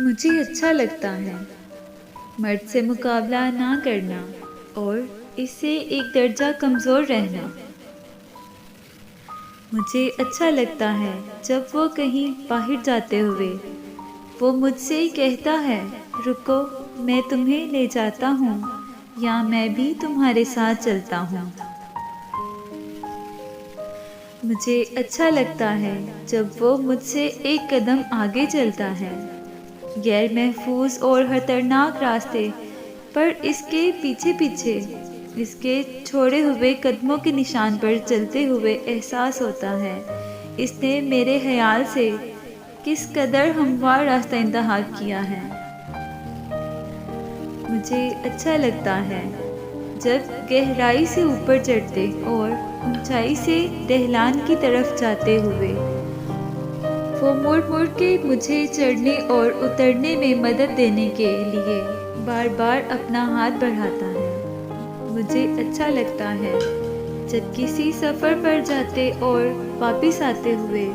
مجھے اچھا لگتا ہے مرد سے مقابلہ نہ کرنا اور اس سے ایک درجہ کمزور رہنا۔ مجھے اچھا لگتا ہے جب وہ کہیں باہر جاتے ہوئے وہ مجھ سے کہتا ہے رکو میں تمہیں لے جاتا ہوں یا میں بھی تمہارے ساتھ چلتا ہوں۔ مجھے اچھا لگتا ہے جب وہ مجھ سے ایک قدم آگے چلتا ہے، غیر محفوظ اور خطرناک راستے پر اس کے پیچھے پیچھے اس کے چھوڑے ہوئے قدموں کے نشان پر چلتے ہوئے احساس ہوتا ہے اس نے میرے خیال سے کس قدر ہموار راستہ انتخاب کیا ہے۔ مجھے اچھا لگتا ہے جب گہرائی سے اوپر چڑھتے اور اونچائی سے ڈھلان کی طرف جاتے ہوئے وہ مڑ مڑ کے مجھے چڑھنے اور اترنے میں مدد دینے کے لیے بار بار اپنا ہاتھ بڑھاتا ہے۔ مجھے اچھا لگتا ہے جب کسی سفر پر جاتے اور واپس آتے ہوئے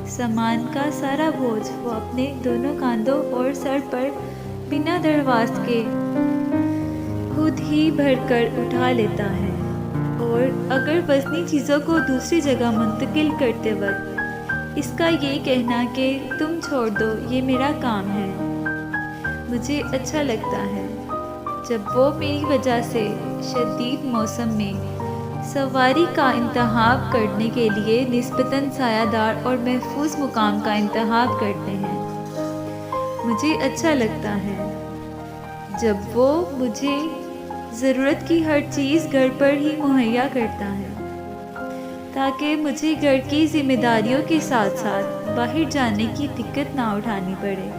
سامان کا سارا بوجھ وہ اپنے دونوں کاندھوں اور سر پر بنا درخواست کے خود ہی بھر کر اٹھا لیتا ہے، اور اگر وزنی چیزوں کو دوسری جگہ منتقل کرتے وقت اس کا یہ کہنا کہ تم چھوڑ دو یہ میرا کام ہے۔ مجھے اچھا لگتا ہے جب وہ میری وجہ سے شدید موسم میں سواری کا انتخاب کرنے کے لیے نسبتاً سایہ دار اور محفوظ مقام کا انتخاب کرتے ہیں۔ مجھے اچھا لگتا ہے جب وہ مجھے ضرورت کی ہر چیز گھر پر ہی مہیا کرتا ہے تاکہ مجھے گھر کی ذمہ داریوں کے ساتھ ساتھ باہر جانے کی دقت نہ اٹھانی پڑے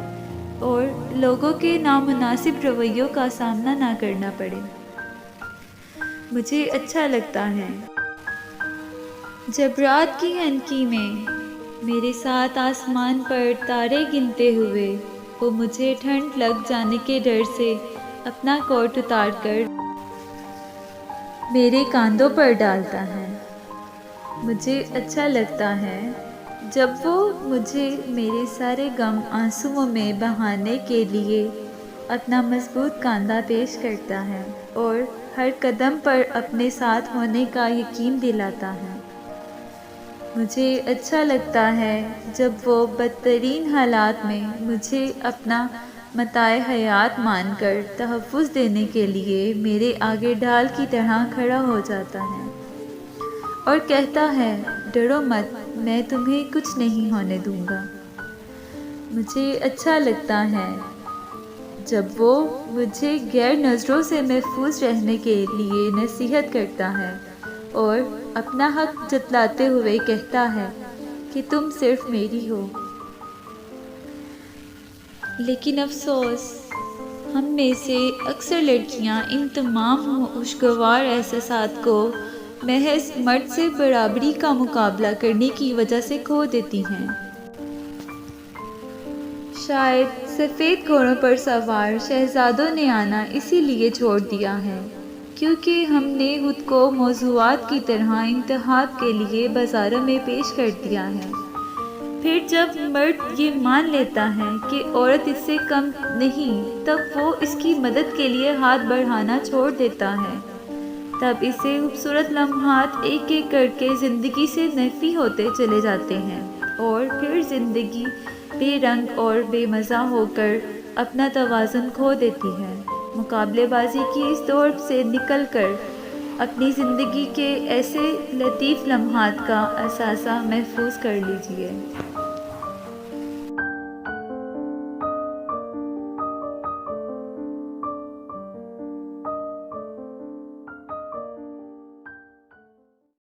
اور لوگوں کے نامناسب رویوں کا سامنا نہ کرنا پڑے۔ مجھے اچھا لگتا ہے جب رات کی ہنکی میں میرے ساتھ آسمان پر تارے گنتے ہوئے وہ مجھے ٹھنڈ لگ جانے کے ڈر سے اپنا کوٹ اتار کر میرے کاندھوں پر ڈالتا ہے۔ مجھے اچھا لگتا ہے جب وہ مجھے میرے سارے غم آنسوؤں میں بہانے کے لیے اپنا مضبوط کاندھا پیش کرتا ہے اور ہر قدم پر اپنے ساتھ ہونے کا یقین دلاتا ہے۔ مجھے اچھا لگتا ہے جب وہ بدترین حالات میں مجھے اپنا متاع حیات مان کر تحفظ دینے کے لیے میرے آگے ڈھال کی طرح کھڑا ہو جاتا ہے اور کہتا ہے ڈرو مت میں تمہیں کچھ نہیں ہونے دوں گا۔ مجھے اچھا لگتا ہے جب وہ مجھے غیر نظروں سے محفوظ رہنے کے لیے نصیحت کرتا ہے اور اپنا حق جتلاتے ہوئے کہتا ہے کہ تم صرف میری ہو۔ لیکن افسوس ہم میں سے اکثر لڑکیاں ان تمام خوشگوار احساسات کو محض مرد سے برابری کا مقابلہ کرنے کی وجہ سے کھو دیتی ہیں۔ شاید سفید گھوڑوں پر سوار شہزادوں نے آنا اسی لیے چھوڑ دیا ہے کیونکہ ہم نے خود کو موضوعات کی طرح انتخاب کے لیے بازاروں میں پیش کر دیا ہے۔ پھر جب مرد یہ مان لیتا ہے کہ عورت اس سے کم نہیں تب وہ اس کی مدد کے لیے ہاتھ بڑھانا چھوڑ دیتا ہے، تب اسے خوبصورت لمحات ایک ایک کر کے زندگی سے نفی ہوتے چلے جاتے ہیں اور پھر زندگی بے رنگ اور بے مزہ ہو کر اپنا توازن کھو دیتی ہے۔ مقابلے بازی کی اس دوڑ سے نکل کر اپنی زندگی کے ایسے لطیف لمحات کا اثاثہ محفوظ کر لیجیے۔